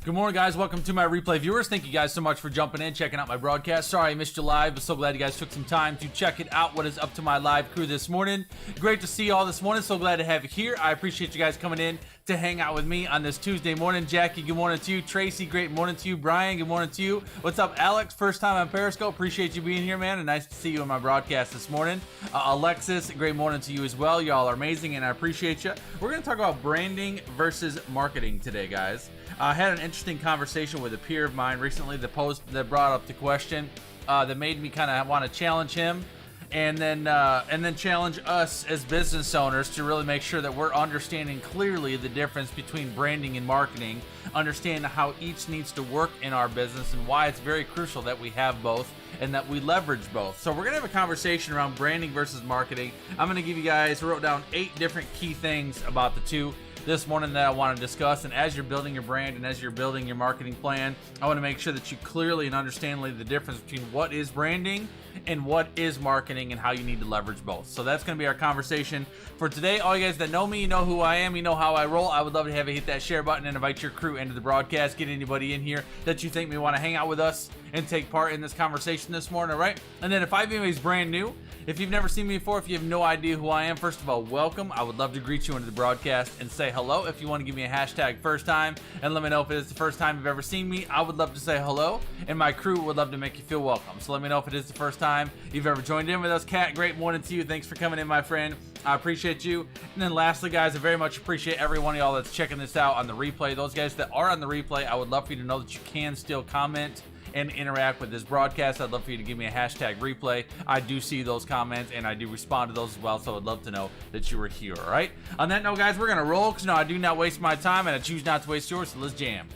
Good morning, guys. Welcome to my replay viewers. Thank you guys so much for jumping in, checking out my broadcast. Sorry I missed you live, but so glad you guys took some time to check it out. What is up to my live crew this morning? Great to see you all this morning. So glad to have you here. I appreciate you guys coming in to hang out with me on this Tuesday morning. Jackie, good morning to you. Tracy, great morning to you. Brian, good morning to you. What's up, Alex? First time on Periscope. Appreciate you being here, man, and nice to see you in my broadcast this morning. Alexis, great morning to you as well. Y'all are amazing, and I appreciate you. We're going to talk about branding versus marketing today, guys. I had an interesting conversation with a peer of mine recently. The post that brought up the question that made me kind of want to challenge him, and then challenge us as business owners to really make sure that we're understanding clearly the difference between branding and marketing, understand how each needs to work in our business, and why it's very crucial that we have both and that we leverage both. So we're gonna have a conversation around branding versus marketing. I'm gonna give you guys, I wrote down 8 different key things about the two this morning that I want to discuss. And as you're building your brand and as you're building your marketing plan, I want to make sure that you clearly and understandably the difference between what is branding and what is marketing and how you need to leverage both. So that's going to be our conversation for today. All you guys that know me, you know who I am, you know how I roll. I would love to have you hit that share button and invite your crew into the broadcast. Get anybody in here that you think may want to hang out with us and take part in this conversation this morning, all right? And then if anybody's brand new, if you've never seen me before, if you have no idea who I am, first of all, welcome. I would love to greet you into the broadcast and say hello. If you want to give me a hashtag first time and let me know if it is the first time you've ever seen me, I would love to say hello, and my crew would love to make you feel welcome. So let me know if it is the first time you've ever joined in with us. Kat, great morning to you. Thanks for coming in, my friend. I appreciate you. And then lastly, guys, I very much appreciate every one of y'all that's checking this out on the replay. Those guys that are on the replay, I would love for you to know that you can still comment and interact with this broadcast. I'd love for you to give me a hashtag replay. I do see those comments and I do respond to those as well, so I'd love to know that you were here, all right? On that note, guys, we're gonna roll, because I do not waste my time and I choose not to waste yours, so let's jam.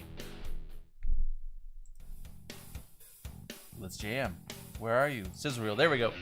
Let's jam. Where are you? Sizzle reel, there we go.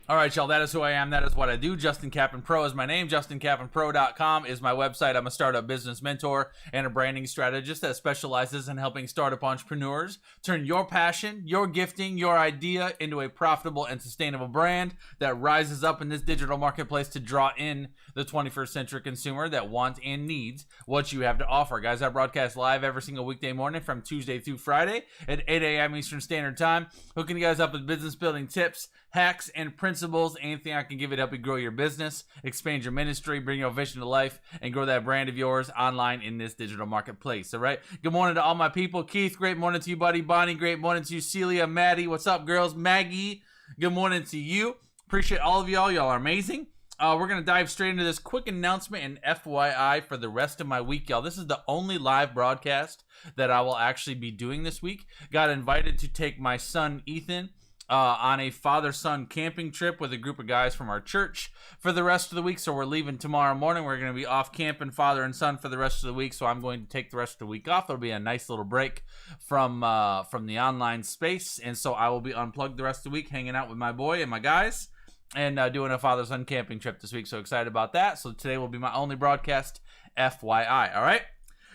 All right, y'all, that is who I am. That is what I do. Justin Kaplan Pro is my name. JustinKaplanPro.com is my website. I'm a startup business mentor and a branding strategist that specializes in helping startup entrepreneurs turn your passion, your gifting, your idea into a profitable and sustainable brand that rises up in this digital marketplace to draw in the 21st century consumer that wants and needs what you have to offer. Guys, I broadcast live every single weekday morning from Tuesday through Friday at 8 a.m. Eastern Standard Time, hooking you guys up with business building tips, hacks, and principles, anything I can give you to help you grow your business, expand your ministry, bring your vision to life, and grow that brand of yours online in this digital marketplace. All right. Good morning to all my people. Keith, great morning to you, buddy. Bonnie, great morning to you. Celia, Maddie, what's up, girls? Maggie, good morning to you. Appreciate all of y'all. Y'all are amazing. We're going to dive straight into this quick announcement and FYI for the rest of my week, y'all. This is the only live broadcast that I will actually be doing this week. Got invited to take my son, Ethan, on a father-son camping trip with a group of guys from our church for the rest of the week. So we're leaving tomorrow morning. We're going to be off camping, father and son, for the rest of the week. So I'm going to take the rest of the week off. It'll be a nice little break from the online space. And so I will be unplugged the rest of the week, hanging out with my boy and my guys, and doing a father-son camping trip this week. So excited about that. So today will be my only broadcast, FYI. All right.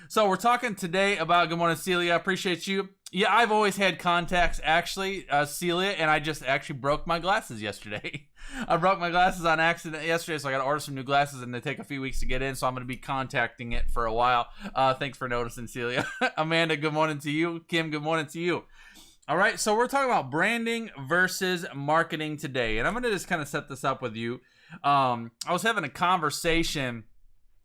So we're talking today about, good morning, Celia. I appreciate you. Yeah, I've always had contacts, actually, Celia, and I just actually broke my glasses yesterday. I broke my glasses on accident yesterday, so I got to order some new glasses, and they take a few weeks to get in, so I'm going to be contacting it for a while. Thanks for noticing, Celia. Amanda, good morning to you. Kim, good morning to you. All right, so we're talking about branding versus marketing today, and I'm going to just kind of set this up with you. I was having a conversation.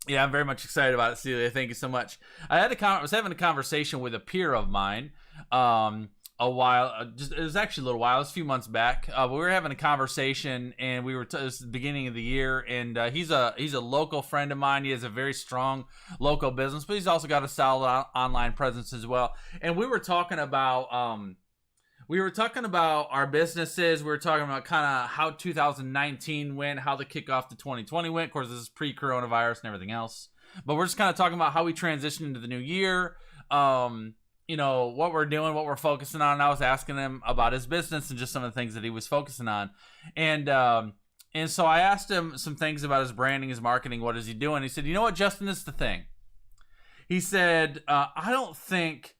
Yeah, I'm very much excited about it, Celia. Thank you so much. I was having a conversation with a peer of mine it was actually a little while. It was a few months back. We were having a conversation, and it was the beginning of the year, and he's a local friend of mine. He has a very strong local business, but he's also got a solid online presence as well. And we were talking about we were talking about our businesses. We were talking about kind of how 2019 went, how the kickoff to 2020 went. Of course, this is pre-coronavirus and everything else. But we're just kind of talking about how we transitioned into the new year. You know, what we're doing, what we're focusing on. And I was asking him about his business and just some of the things that he was focusing on. And so I asked him some things about his branding, his marketing, what is he doing? He said, you know what, Justin, this is the thing. He said, I don't think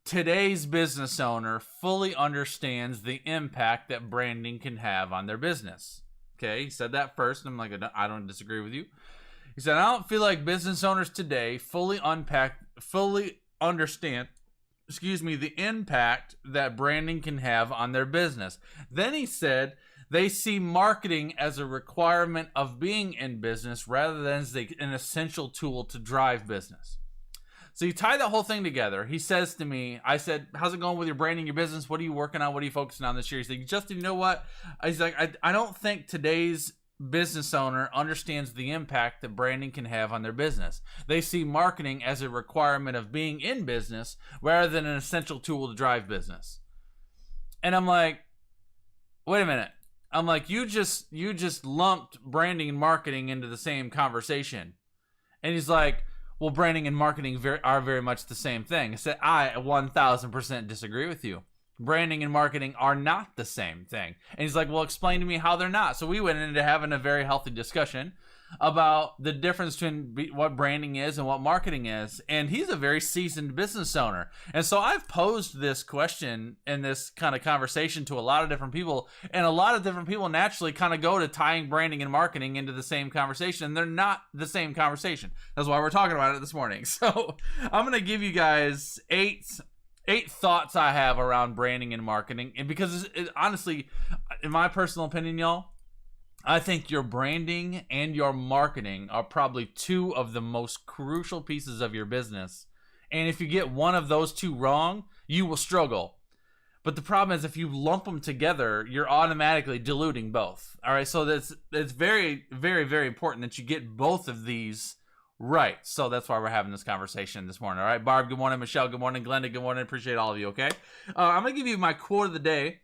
today's business owner fully understands the impact that branding can have on their business. Okay, he said that first, and I'm like, I don't disagree with you. He said, I don't feel like business owners today fully understand, the impact that branding can have on their business. Then he said, they see marketing as a requirement of being in business rather than as an essential tool to drive business. So you tie that whole thing together. He says to me, I said, how's it going with your branding, your business? What are you working on? What are you focusing on this year? He's like, Justin, you know what? He's like, I don't think today's business owner understands the impact that branding can have on their business. They see marketing as a requirement of being in business rather than an essential tool to drive business. And I'm like, wait a minute. I'm like, you just lumped branding and marketing into the same conversation. And he's like, well, branding and marketing are very much the same thing. I said, I 1000% disagree with you. Branding and marketing are not the same thing. And he's like, well, explain to me how they're not. So we went into having a very healthy discussion about the difference between what branding is and what marketing is. And he's a very seasoned business owner. And so I've posed this question and this kind of conversation to a lot of different people. And a lot of different people naturally kind of go to tying branding and marketing into the same conversation. And they're not the same conversation. That's why we're talking about it this morning. So I'm going to give you guys eight thoughts I have around branding and marketing. And because honestly, in my personal opinion, y'all, I think your branding and your marketing are probably two of the most crucial pieces of your business. And if you get one of those two wrong, you will struggle. But the problem is if you lump them together, you're automatically diluting both. All right, so it's very, very, very important that you get both of these right. So that's why we're having this conversation this morning. All right, Barb, good morning. Michelle, good morning. Glenda, good morning. Appreciate all of you, okay? I'm going to give you my quote of the day.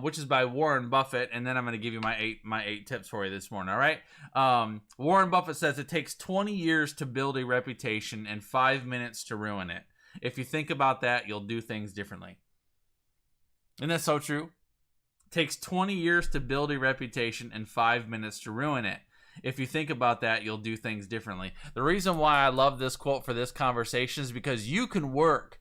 Which is by Warren Buffett, and then I'm going to give you my eight tips for you this morning, all right? Warren Buffett says it takes 20 years to build a reputation and 5 minutes to ruin it. If you think about that, you'll do things differently. Isn't that so true? It takes 20 years to build a reputation and 5 minutes to ruin it. If you think about that, you'll do things differently. The reason why I love this quote for this conversation is because you can work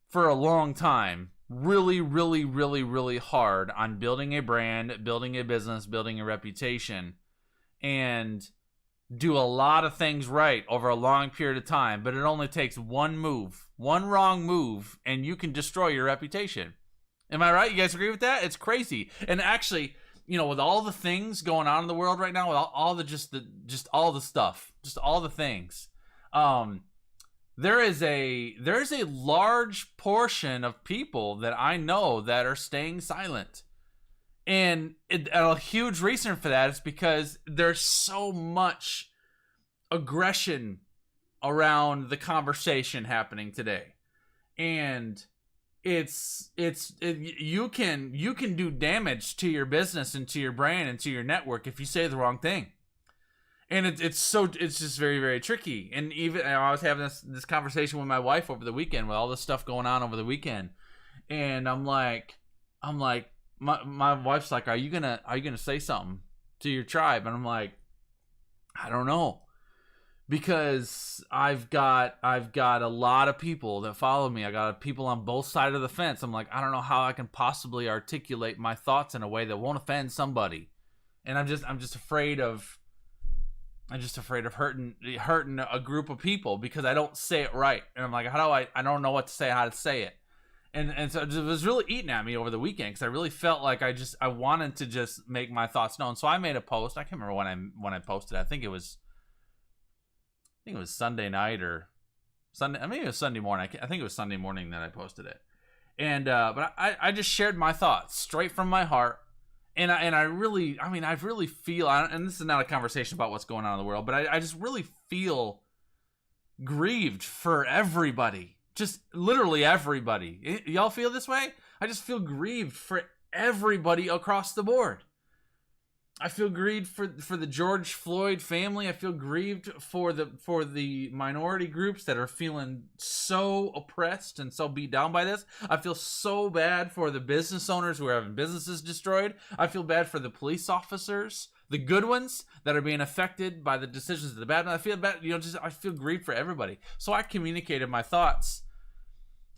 for a long time really, really, really, really hard on building a brand, building a business, building a reputation, and do a lot of things right over a long period of time, but it only takes one wrong move, and you can destroy your reputation. Am I right? You guys agree with that? It's crazy. And actually, you know, with all the things going on in the world right now, with all the all the stuff, just all the things, There is a large portion of people that I know that are staying silent. And a huge reason for that is because there's so much aggression around the conversation happening today. And you can do damage to your business and to your brand and to your network if you say the wrong thing. And it's just very, very tricky. And even I was having this conversation with my wife over the weekend with all this stuff going on over the weekend. And I'm like, my wife's like, are you gonna say something to your tribe? And I'm like, I don't know. Because I've got a lot of people that follow me. I got people on both sides of the fence. I'm like, I don't know how I can possibly articulate my thoughts in a way that won't offend somebody. And I'm just afraid of hurting a group of people because I don't say it right. And I'm like, I don't know what to say, how to say it. And so it was really eating at me over the weekend because I really felt like I wanted to just make my thoughts known. So I made a post. I can't remember when I posted it. I think it was Sunday night or Sunday. I mean, it was Sunday morning. I think it was Sunday morning that I posted it. And but I just shared my thoughts straight from my heart. And I really feel, and this is not a conversation about what's going on in the world, but I just really feel grieved for everybody. Just literally everybody. Y'all feel this way? I just feel grieved for everybody across the board. I feel grieved for the George Floyd family. I feel grieved for the minority groups that are feeling so oppressed and so beat down by this. I feel so bad for the business owners who are having businesses destroyed. I feel bad for the police officers, the good ones that are being affected by the decisions of the bad ones. I feel bad, I feel grieved for everybody. So I communicated my thoughts.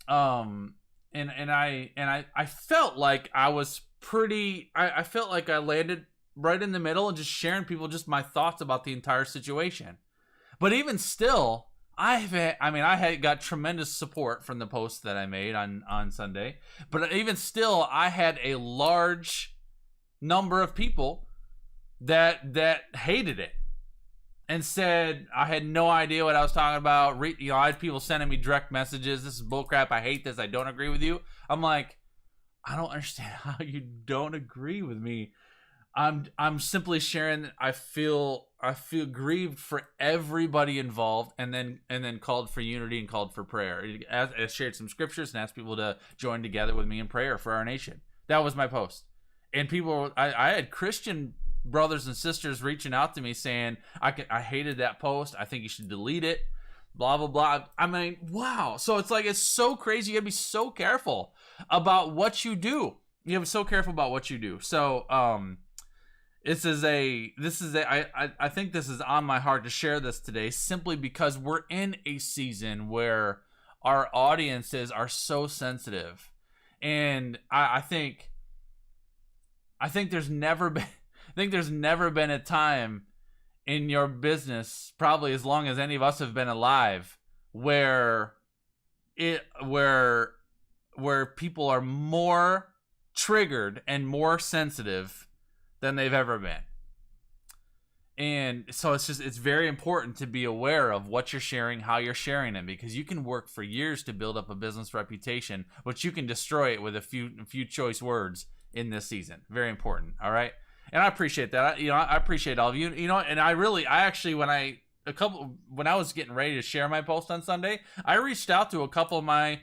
And I felt like I was I felt like I landed right in the middle and just sharing people just my thoughts about the entire situation. But even still, I got tremendous support from the post that I made on Sunday. But even still, I had a large number of people that hated it and said I had no idea what I was talking about. I had people sending me direct messages. This is bullcrap. I hate this. I don't agree with you. I'm like, I don't understand how you don't agree with me. I'm simply sharing that I feel grieved for everybody involved, and then called for unity and called for prayer. I shared some scriptures and asked people to join together with me in prayer for our nation. That was my post. And people, I had Christian brothers and sisters reaching out to me saying, I hated that post. I think you should delete it. Blah, blah, blah. I mean, wow. So it's like, it's so crazy. You gotta be so careful about what you do. You gotta be so careful about what you do. So, I think this is on my heart to share this today, simply because we're in a season where our audiences are so sensitive. And I think there's never been a time in your business, probably as long as any of us have been alive, where people are more triggered and more sensitive than they've ever been. And so it's very important to be aware of what you're sharing, how you're sharing it, because you can work for years to build up a business reputation, but you can destroy it with a few choice words in this season. Very important. All right. And I appreciate that. I appreciate all of you. And I actually, when I was getting ready to share my post on Sunday, I reached out to a couple of my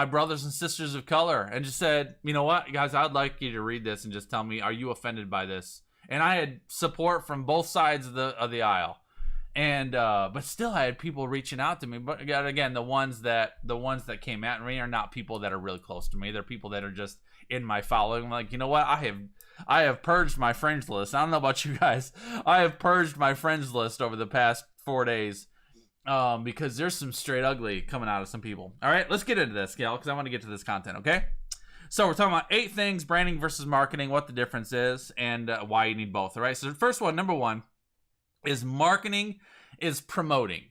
brothers and sisters of color and just said, you know what, guys, I'd like you to read this and just tell me, are you offended by this? And I had support from both sides of the aisle. And but still I had people reaching out to me. But again, the ones that came at me are not people that are really close to me. They're people that are just in my following. I'm like, you know what? I have purged my friends list. I don't know about you guys. I have purged my friends list over the past 4 days. Because there's some straight ugly coming out of some people. All right, let's get into this, Gail, because I want to get to this content, okay? So we're talking about 8 things, branding versus marketing, what the difference is, and why you need both, all right? So the first one, number 1, is marketing is promoting,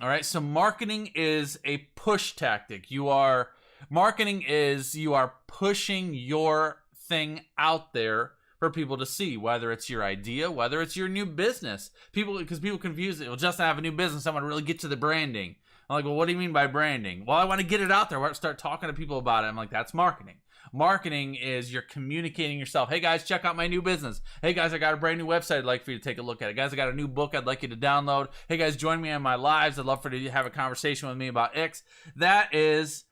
all right? So marketing is a push tactic. You are pushing your thing out there for people to see, whether it's your idea, whether it's your new business. Because people confuse it. Well, Justin, I have a new business. I want to really get to the branding. I'm like, well, what do you mean by branding? Well, I want to get it out there. I want to start talking to people about it. I'm like, that's marketing. Marketing is you're communicating yourself. Hey, guys, check out my new business. Hey, guys, I got a brand new website I'd like for you to take a look at it. Guys, I got a new book I'd like you to download. Hey, guys, join me on my lives. I'd love for you to have a conversation with me about X. That is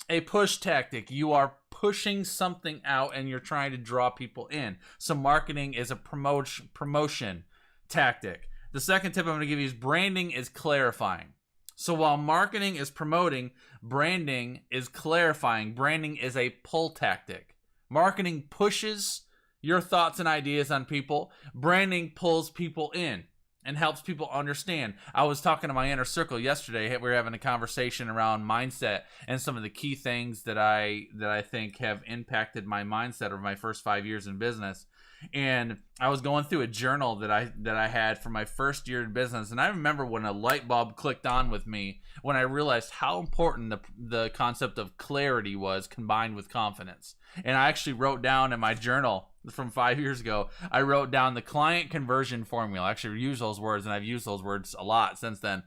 a push tactic. You are pushing something out and you're trying to draw people in. So marketing is a promotion tactic. The second tip I'm going to give you is branding is clarifying. So while marketing is promoting, branding is clarifying. Branding is a pull tactic. Marketing pushes your thoughts and ideas on people. Branding pulls people in and helps people understand. I was talking to my inner circle yesterday. We were having a conversation around mindset and some of the key things that I think have impacted my mindset over my first 5 years in business. And I was going through a journal that I had for my first year in business, and I remember when a light bulb clicked on with me when I realized how important the concept of clarity was combined with confidence. And I actually wrote down in my journal from 5 years ago, I wrote down the client conversion formula. I actually use those words, and I've used those words a lot since then.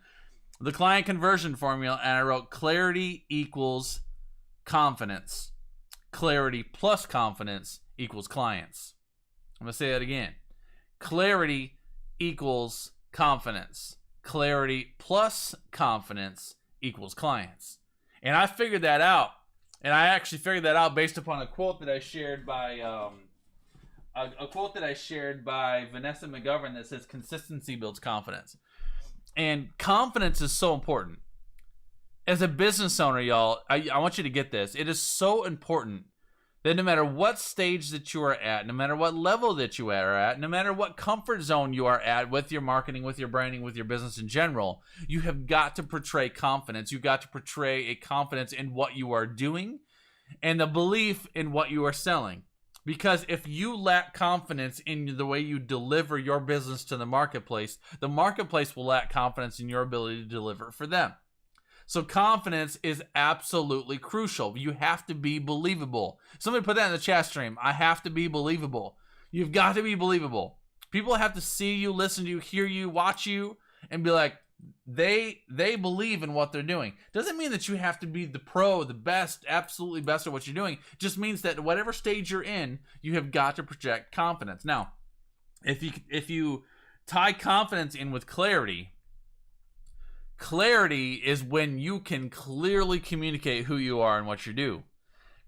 The client conversion formula, and I wrote clarity equals confidence. Clarity plus confidence equals clients. I'm going to say that again. Clarity equals confidence. Clarity plus confidence equals clients. And I figured that out And I actually figured that out based upon a quote that I shared by a quote that I shared by Vanessa McGovern that says consistency builds confidence. And confidence is so important. As a business owner, y'all, I want you to get this. It is so important that no matter what stage that you are at, no matter what level that you are at, no matter what comfort zone you are at with your marketing, with your branding, with your business in general, you have got to portray confidence. You've got to portray a confidence in what you are doing and the belief in what you are selling. Because if you lack confidence in the way you deliver your business to the marketplace will lack confidence in your ability to deliver for them. So confidence is absolutely crucial. You have to be believable. Somebody put that in the chat stream. I have to be believable. You've got to be believable. People have to see you, listen to you, hear you, watch you, and be like, they believe in what they're doing. Doesn't mean that you have to be the pro, the best, absolutely best at what you're doing. Just means that whatever stage you're in, you have got to project confidence. Now, if you tie confidence in with clarity is when you can clearly communicate who you are and what you do.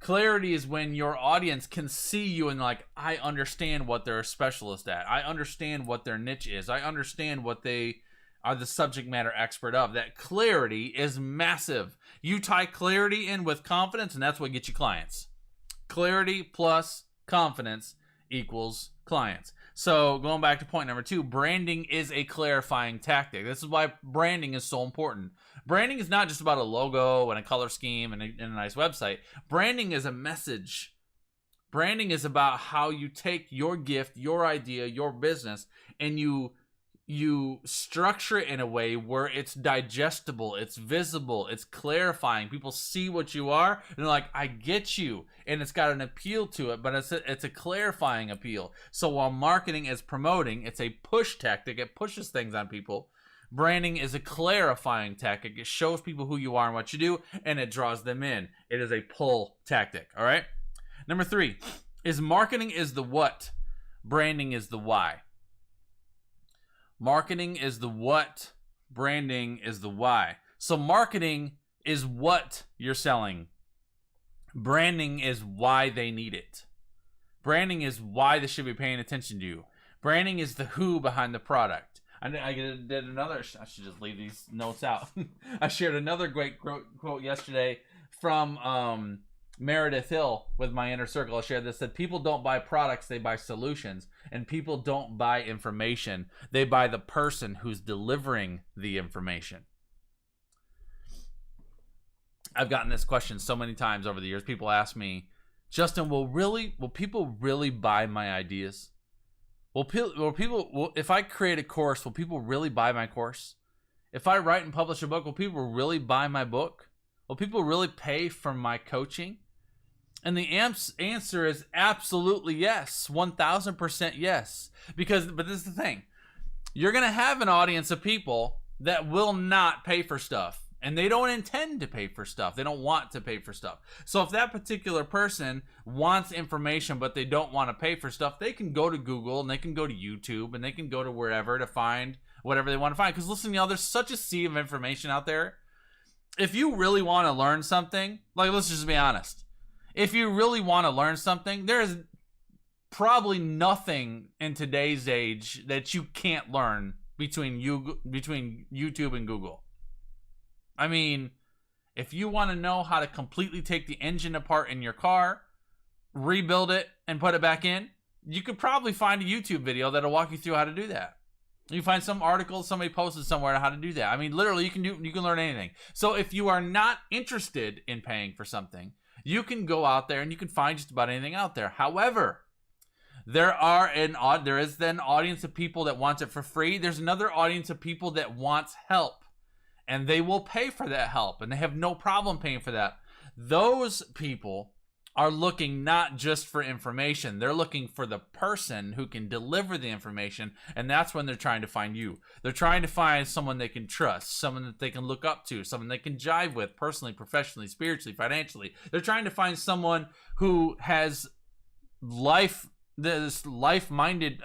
Clarity is when your audience can see you and like, I understand what they're a specialist at. I understand what their niche is. I understand what they are the subject matter expert of. That clarity is massive. You tie clarity in with confidence, and that's what gets you clients. Clarity plus confidence equals clients. So going back to point number 2, branding is a clarifying tactic. This is why branding is so important. Branding is not just about a logo and a color scheme and a nice website. Branding is a message. Branding is about how you take your gift, your idea, your business, and you structure it in a way where it's digestible, it's visible, it's clarifying. People see what you are, and they're like, I get you. And it's got an appeal to it, but it's a clarifying appeal. So while marketing is promoting, it's a push tactic. It pushes things on people. Branding is a clarifying tactic. It shows people who you are and what you do, and it draws them in. It is a pull tactic, all right? Number 3 is marketing is the what, branding is the why. Marketing is the what, branding is the why. So marketing is what you're selling. Branding is why they need it. Branding is why they should be paying attention to you. Branding is the who behind the product. I did another, I should just leave these notes out. I shared another great quote yesterday from Meredith Hill with my inner circle. I shared this, that people don't buy products, they buy solutions. And people don't buy information, they buy the person who's delivering the information. I've gotten this question so many times over the years. People ask me, Justin, will people really buy my ideas? If I create a course, will people really buy my course? If I write and publish a book, will people really buy my book? Will people really pay for my coaching? And the answer is absolutely yes, 1000% yes. But this is the thing. You're going to have an audience of people that will not pay for stuff. And they don't intend to pay for stuff. They don't want to pay for stuff. So if that particular person wants information but they don't want to pay for stuff, they can go to Google and they can go to YouTube and they can go to wherever to find whatever they want to find. Because listen, y'all, there's such a sea of information out there. If you really want to learn something, like, let's just be honest. If you really want to learn something, there is probably nothing in today's age that you can't learn between YouTube and Google. I mean, if you want to know how to completely take the engine apart in your car, rebuild it, and put it back in, you could probably find a YouTube video that'll walk you through how to do that. You find some article somebody posted somewhere on how to do that. I mean, literally, you can learn anything. So if you are not interested in paying for something, you can go out there and you can find just about anything out there. However, there is then an audience of people that wants it for free. There's another audience of people that wants help, and they will pay for that help, and they have no problem paying for that. Those people are looking not just for information. They're looking for the person who can deliver the information, and that's when they're trying to find you. They're trying to find someone they can trust, someone that they can look up to, someone they can jive with personally, professionally, spiritually, financially. They're trying to find someone who has a life-minded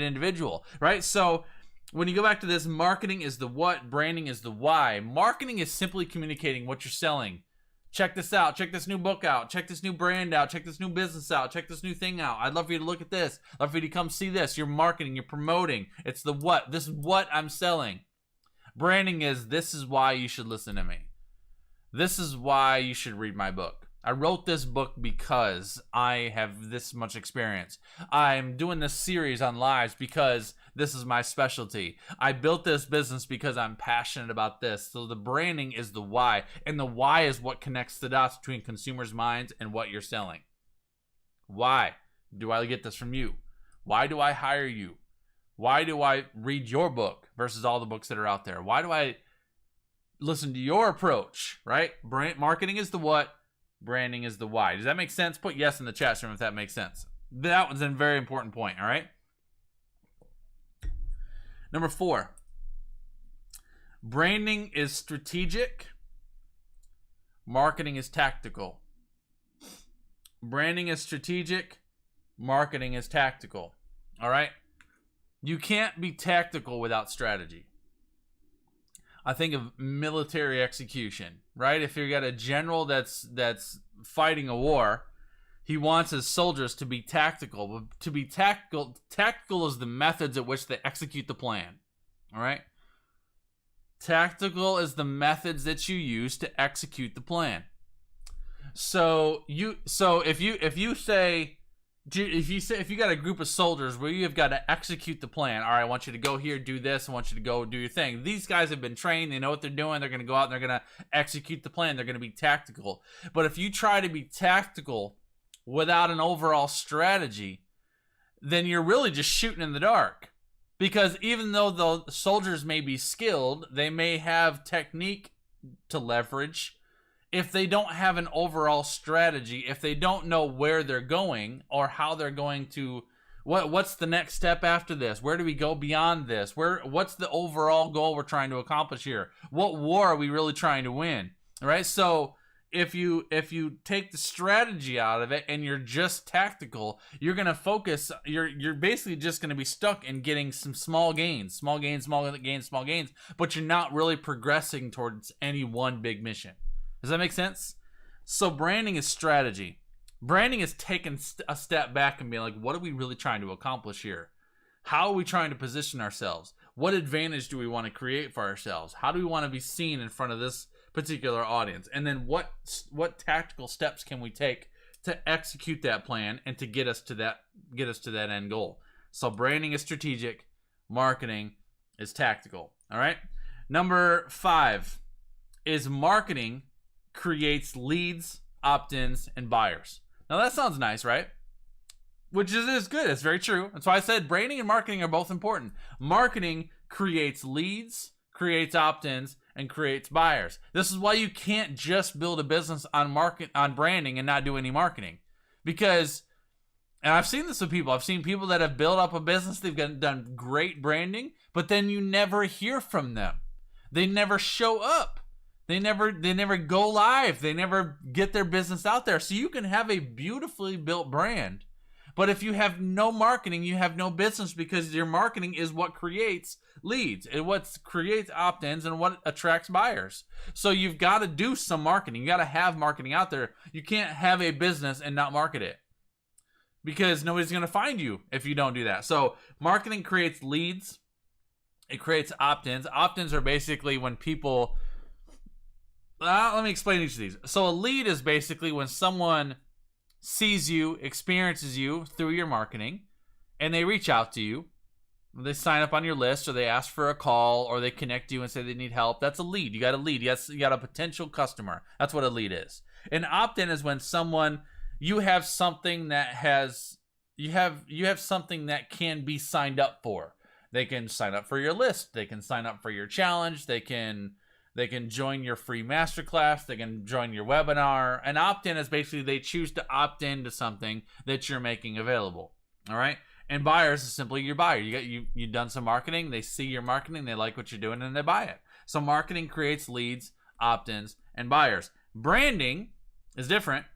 individual, right? So when you go back to this, marketing is the what, branding is the why. Marketing is simply communicating what you're selling Check this out. Check this new book out. Check this new brand out. Check this new business out. Check this new thing out. I'd love for you to look at this. I'd love for you to come see this. You're marketing. You're promoting. It's the what. This is what I'm selling. Branding is, this is why you should listen to me. This is why you should read my book. I wrote this book because I have this much experience. I'm doing this series on lives because this is my specialty. I built this business because I'm passionate about this. So the branding is the why, and the why is what connects the dots between consumers' minds and what you're selling. Why do I get this from you? Why do I hire you? Why do I read your book versus all the books that are out there? Why do I listen to your approach, right? Marketing is the what, branding is the why. Does that make sense? Put yes in the chat room if that makes sense. That was a very important point, all right? Number 4, branding is strategic, marketing is tactical. Branding is strategic, marketing is tactical, all right? You can't be tactical without strategy. I think of military execution, right? If you got a general that's fighting a war, he wants his soldiers to be tactical. But to be tactical is the methods at which they execute the plan. All right? Tactical is the methods that you use to execute the plan. So if you got a group of soldiers where you've got to execute the plan, all right, I want you to go here, do this, I want you to go do your thing. These guys have been trained, they know what they're doing, they're going to go out and they're going to execute the plan, they're going to be tactical. But if you try to be tactical without an overall strategy, then you're really just shooting in the dark. Because even though the soldiers may be skilled, they may have technique to leverage. If they don't have an overall strategy, if they don't know where they're going or how they're going to, what's the next step after this? Where do we go beyond this? What's the overall goal we're trying to accomplish here? What war are we really trying to win? All right? So if you take the strategy out of it and you're just tactical, you're going to focus, you're basically just going to be stuck in getting some small gains, but you're not really progressing towards any one big mission. Does that make sense? So branding is strategy. Branding is taking a step back and being like, what are we really trying to accomplish here? How are we trying to position ourselves? What advantage do we want to create for ourselves? How do we want to be seen in front of this particular audience? And then what tactical steps can we take to execute that plan and to get us to that end goal? So branding is strategic, marketing is tactical. All right? Number 5 is marketing creates leads, opt-ins, and buyers. Now that sounds nice, right? Which is good. It's very true. That's why I said branding and marketing are both important. Marketing creates leads, creates opt-ins, and creates buyers. This is why you can't just build a business on branding and not do any marketing. Because, and I've seen this with people. I've seen people that have built up a business, they've done great branding, but then you never hear from them. They never show up. They never go live. They never get their business out there. So you can have a beautifully built brand, but if you have no marketing, you have no business, because your marketing is what creates leads and what creates opt-ins and what attracts buyers. So you've got to do some marketing. You got to have marketing out there. You can't have a business and not market it, because nobody's going to find you if you don't do that. So marketing creates leads. It creates opt-ins. Opt-ins are basically when people... let me explain each of these. So a lead is basically when someone sees you, experiences you through your marketing, and they reach out to you. They sign up on your list, or they ask for a call, or they connect you and say they need help. That's a lead. You got a lead. You got a potential customer. That's what a lead is. An opt-in is when you have something that something that can be signed up for. They can sign up for your list. They can sign up for your challenge. They can join your free masterclass. They can join your webinar. An opt-in is basically they choose to opt into something that you're making available. All right? And buyers is simply your buyer. You've done some marketing. They see your marketing. They like what you're doing, and they buy it. So marketing creates leads, opt-ins, and buyers. Branding is different.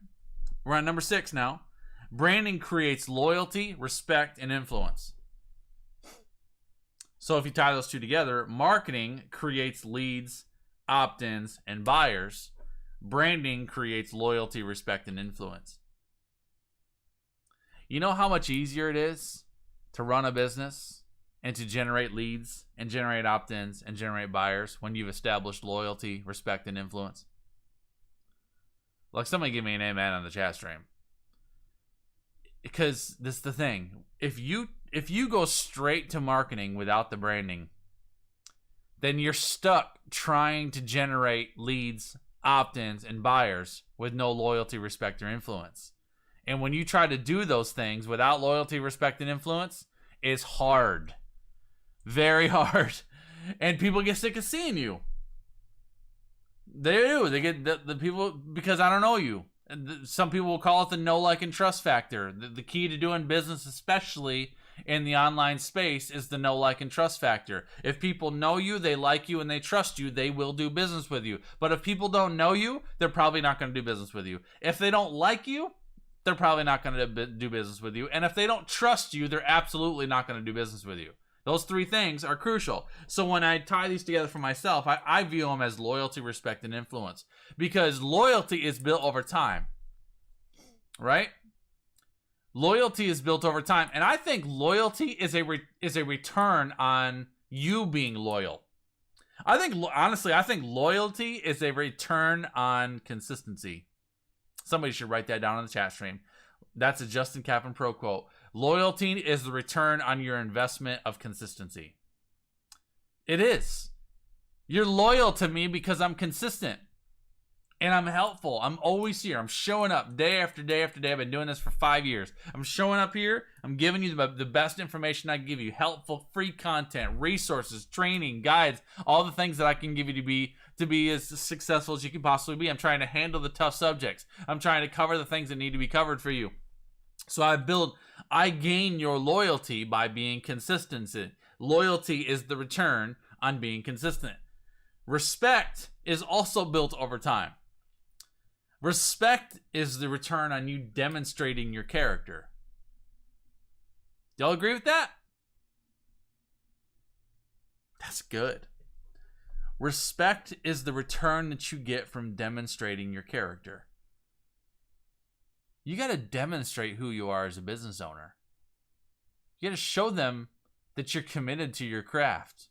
We're on number 6 now. Branding creates loyalty, respect, and influence. So if you tie those two together, marketing creates leads, opt-ins, and buyers. Branding creates loyalty, respect, and influence. You know how much easier it is to run a business and to generate leads and generate opt-ins and generate buyers when you've established loyalty, respect, and influence? Like, somebody give me an amen on the chat stream. Because this is the thing. If you go straight to marketing without the branding, then you're stuck trying to generate leads, opt-ins, and buyers with no loyalty, respect, or influence. And when you try to do those things without loyalty, respect, and influence, it's hard. Very hard. And people get sick of seeing you. They do. They get the people, because I don't know you. Some people will call it the know, like, and trust factor. The key to doing business, especially in the online space, is the know, like, and trust factor. If people know you, they like you, and they trust you, they will do business with you. But if people don't know you, they're probably not going to do business with you. If they don't like you, they're probably not going to do business with you. And if they don't trust you, they're absolutely not going to do business with you. Those three things are crucial. So when I tie these together for myself, I view them as loyalty, respect, and influence. Because loyalty is built over time. Right? Loyalty is built over time. And I think loyalty is a return on you being loyal. Honestly, I think loyalty is a return on consistency. Somebody should write that down in the chat stream. That's a Justin Kaplan Pro quote. Loyalty is the return on your investment of consistency. It is. You're loyal to me because I'm consistent. And I'm helpful. I'm always here. I'm showing up day after day after day. I've been doing this for 5 years. I'm showing up here. I'm giving you the best information I can give you. Helpful, free content, resources, training, guides, all the things that I can give you to be as successful as you can possibly be. I'm trying to handle the tough subjects. I'm trying to cover the things that need to be covered for you. So I gain your loyalty by being consistent. Loyalty is the return on being consistent. Respect is also built over time. Respect is the return on you demonstrating your character. Y'all agree with that? That's good. Respect is the return that you get from demonstrating your character. You got to demonstrate who you are as a business owner. You got to show them that you're committed to your craft.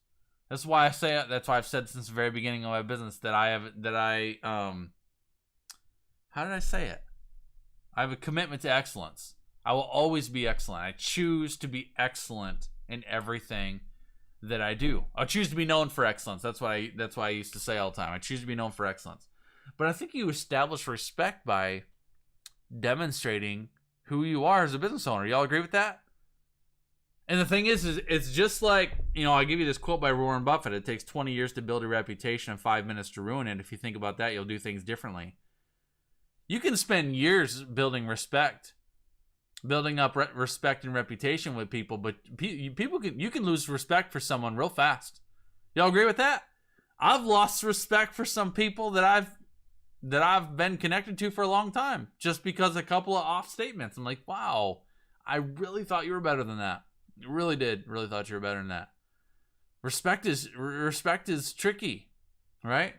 That's why I've said since the very beginning of my business how did I say it? I have a commitment to excellence. I will always be excellent. I choose to be excellent in everything that I do. I choose to be known for excellence. That's why I used to say all the time. I choose to be known for excellence. But I think you establish respect by demonstrating who you are as a business owner. Y'all agree with that? And the thing is it's just like, I give you this quote by Warren Buffett. It takes 20 years to build a reputation and 5 minutes to ruin it. If you think about that, you'll do things differently. You can spend years building respect, building up respect and reputation with people, but you can lose respect for someone real fast. Y'all agree with that? I've lost respect for some people that I've been connected to for a long time just because a couple of off statements. I'm like, wow, I really thought you were better than that. You really did. Really thought you were better than that. Respect is tricky, right?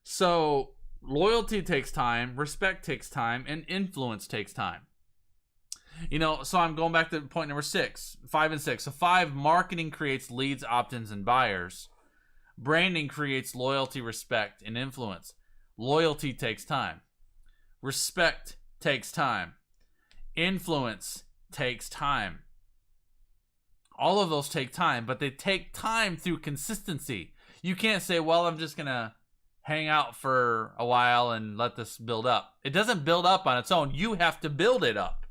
So loyalty takes time, respect takes time, and influence takes time. So I'm going back to point number 5 and 6. So 5, marketing creates leads, opt-ins, and buyers. Branding creates loyalty, respect, and influence. Loyalty takes time. Respect takes time. Influence takes time. All of those take time, but they take time through consistency. You can't say, well, I'm just going to hang out for a while and let this build up. It doesn't build up on its own. You have to build it up.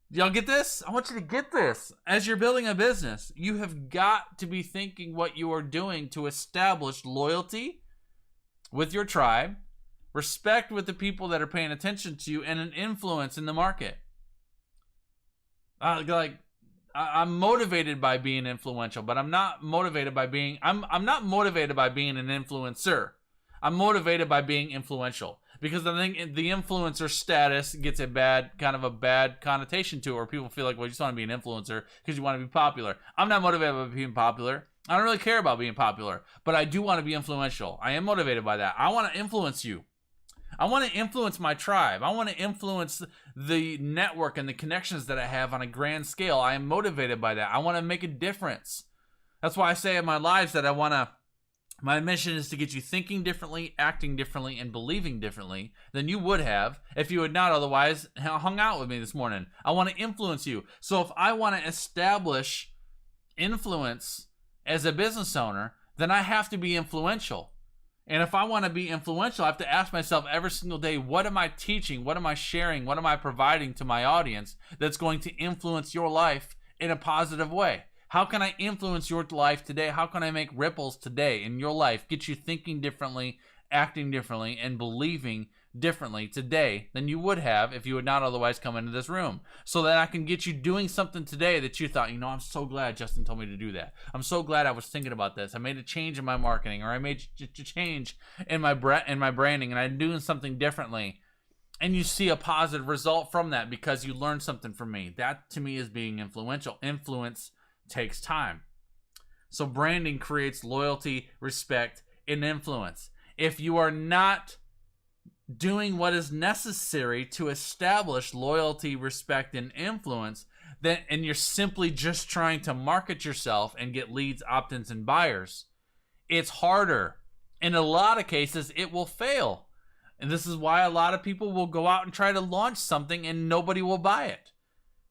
Y'all get this? I want you to get this. As you're building a business, you have got to be thinking what you are doing to establish loyalty with your tribe, respect with the people that are paying attention to you, and an influence in the market. I'm motivated by being influential, but I'm not motivated by being I'm not motivated by being an influencer. I'm motivated by being influential, because I think the influencer status gets a bad connotation to it, where people feel like, well, you just want to be an influencer because you want to be popular. I'm not motivated by being popular. I don't really care about being popular, but I do want to be influential. I am motivated by that. I want to influence you. I want to influence my tribe. I want to influence the network and the connections that I have on a grand scale. I am motivated by that. I want to make a difference. That's why I say in my lives that my mission is to get you thinking differently, acting differently, and believing differently than you would have if you had not otherwise hung out with me this morning. I want to influence you. So if I want to establish influence as a business owner, then I have to be influential. And if I want to be influential, I have to ask myself every single day, what am I teaching? What am I sharing? What am I providing to my audience that's going to influence your life in a positive way? How can I influence your life today? How can I make ripples today in your life? Get you thinking differently, acting differently, and believing differently today than you would have if you would not otherwise come into this room. So that I can get you doing something today that you thought, I'm so glad Justin told me to do that. I'm so glad I was thinking about this. I made a change in my marketing, or I made a change in my branding, and I'm doing something differently. And you see a positive result from that because you learned something from me. That to me is being influential. Influence takes time. So branding creates loyalty, respect, and influence. If you are not doing what is necessary to establish loyalty, respect, and influence, and you're simply just trying to market yourself and get leads, opt-ins, and buyers, it's harder. In a lot of cases, it will fail. And this is why a lot of people will go out and try to launch something and nobody will buy it.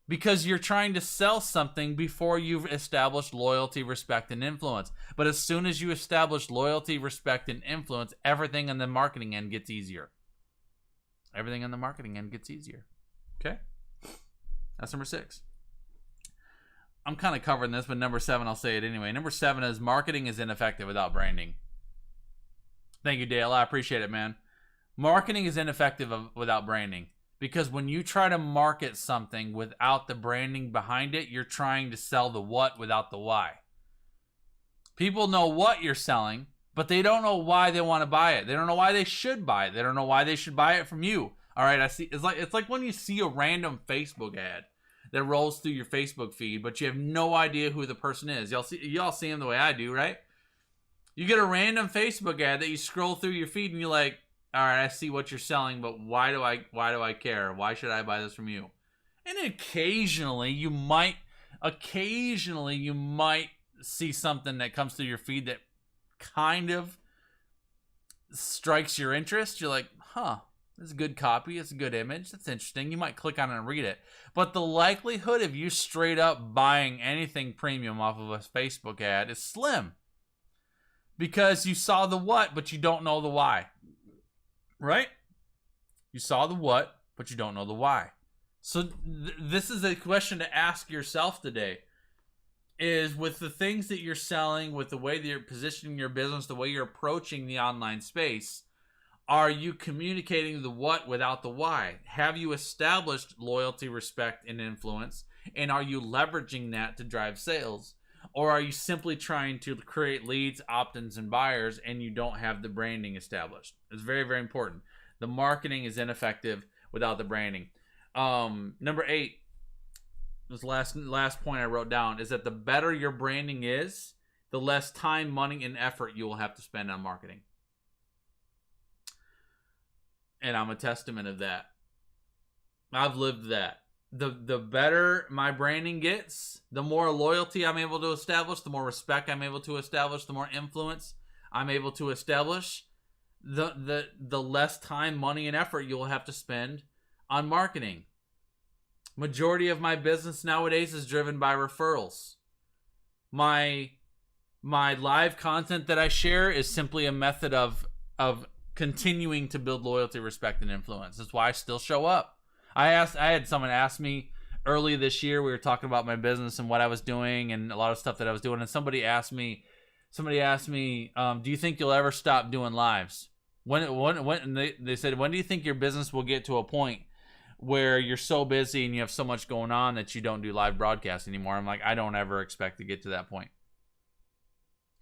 Because you're trying to sell something before you've established loyalty, respect, and influence. But as soon as you establish loyalty, respect, and influence, everything on the marketing end gets easier. Everything on the marketing end gets easier. Okay? That's number 6. I'm kind of covering this, but number 7, I'll say it anyway. Number 7 is marketing is ineffective without branding. Thank you, Dale. I appreciate it, man. Marketing is ineffective without branding. Because when you try to market something without the branding behind it, you're trying to sell the what without the why. People know what you're selling, but they don't know why they want to buy it. They don't know why they should buy it. They don't know why they should buy it from you. All right, I see. It's like when you see a random Facebook ad that rolls through your Facebook feed, but you have no idea who the person is. Y'all see them the way I do, right? You get a random Facebook ad that you scroll through your feed and you're like, all right, I see what you're selling, but why do I care? Why should I buy this from you? And occasionally you might see something that comes through your feed that kind of strikes your interest. You're like, this is a good copy. It's a good image. That's interesting. You might click on it and read it. But the likelihood of you straight up buying anything premium off of a Facebook ad is slim. Because you saw the what, but you don't know the why. Right? You saw the what, but you don't know the why. So this is a question to ask yourself today. Is with the things that you're selling, with the way that you're positioning your business, the way you're approaching the online space, are you communicating the what without the why? Have you established loyalty, respect, and influence? And are you leveraging that to drive sales? Or are you simply trying to create leads, opt-ins, and buyers, and you don't have the branding established? It's very, very important. The marketing is ineffective without the branding. Number 8, this last point I wrote down, is that the better your branding is, the less time, money, and effort you will have to spend on marketing. And I'm a testament of that. I've lived that. The better my branding gets, the more loyalty I'm able to establish, the more respect I'm able to establish, the more influence I'm able to establish, the less time, money, and effort you'll have to spend on marketing. Majority of my business nowadays is driven by referrals. My live content that I share is simply a method of continuing to build loyalty, respect, and influence. That's why I still show up. I had someone ask me early this year, we were talking about my business and what I was doing and a lot of stuff that I was doing, and somebody asked me, do you think you'll ever stop doing lives? When they said, when do you think your business will get to a point where you're so busy and you have so much going on that you don't do live broadcasts anymore? I'm like, I don't ever expect to get to that point.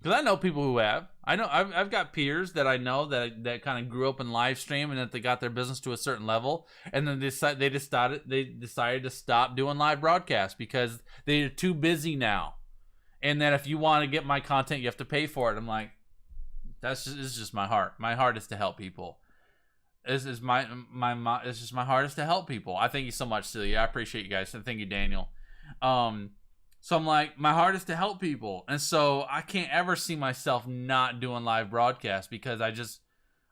Because I know people who have. I know I've got peers that I know that kind of grew up in live stream and that they got their business to a certain level, and then they decided to stop doing live broadcasts because they're too busy now. and then if you want to get my content, you have to pay for it. I'm like, it's just my heart. My heart is to help people. This is it's just my heart is to help people. I thank you so much, Celia. I appreciate you guys. Thank you, Daniel. So I'm like, my heart is to help people. And so I can't ever see myself not doing live broadcasts, because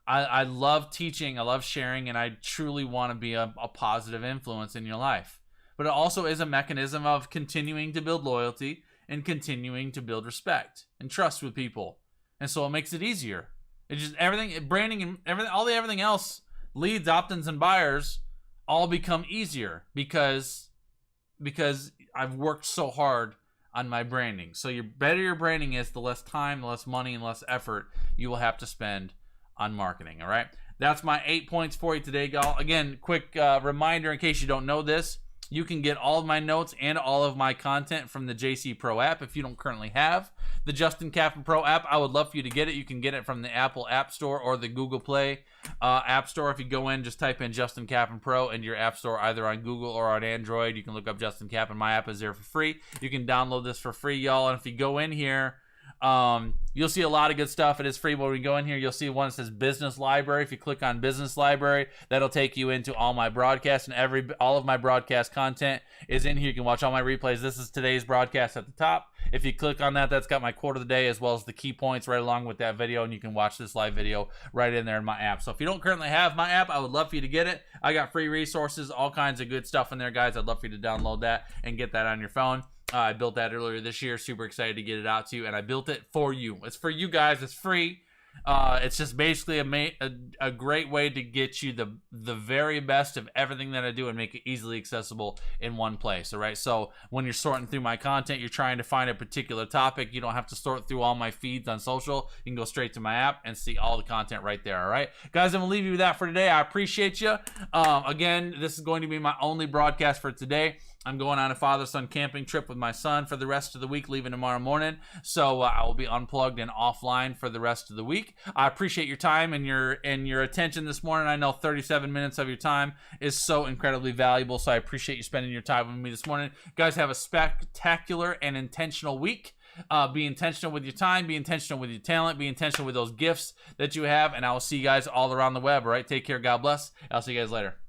I love teaching, I love sharing, and I truly want to be a positive influence in your life. But it also is a mechanism of continuing to build loyalty and continuing to build respect and trust with people. And so it makes it easier. It's just everything, branding and everything else, leads, opt-ins, and buyers all become easier because I've worked so hard on my branding. So your better your branding is, the less time, the less money, and less effort you will have to spend on marketing. All right, that's my 8 points for you today, y'all. Again, quick reminder in case you don't know this, you can get all of my notes and all of my content from the JC Pro app. If you don't currently have the Justin Kaplan Pro app, I would love for you to get it. You can get it from the Apple App Store or the Google Play App Store. If you go in, just type in Justin Kaplan Pro in your App Store, either on Google or on Android. You can look up Justin Kaplan. My app is there for free. You can download this for free, y'all. And if you go in here, you'll see a lot of good stuff. It is free. When we go in here, you'll see one that says Business Library. If you click on Business Library, that'll take you into all my broadcasts, and all of my broadcast content is in here. You can watch all my replays. This is today's broadcast at the top. If you click on that, that's got my quote of the day as well as the key points right along with that video, and you can watch this live video right in there in my app. So if you don't currently have my app, I would love for you to get it. I got free resources, all kinds of good stuff in there, guys. I'd love for you to download that and get that on your phone. I built that earlier this year. Super excited to get it out to you, and I built it for you. It's for you guys. It's free. It's just basically a great way to get you the very best of everything that I do and make it easily accessible in one place. All right. So when you're sorting through my content, you're trying to find a particular topic, you don't have to sort through all my feeds on social. You can go straight to my app and see all the content right there. All right, guys, I'm gonna leave you with that for today. I appreciate you. Again, this is going to be my only broadcast for today. I'm going on a father-son camping trip with my son for the rest of the week, leaving tomorrow morning. So I will be unplugged and offline for the rest of the week. I appreciate your time and your attention this morning. I know 37 minutes of your time is so incredibly valuable, so I appreciate you spending your time with me this morning. Guys, have a spectacular and intentional week. Be intentional with your time, be intentional with your talent, be intentional with those gifts that you have, and I will see you guys all around the web. All right, take care. God bless. I'll see you guys later.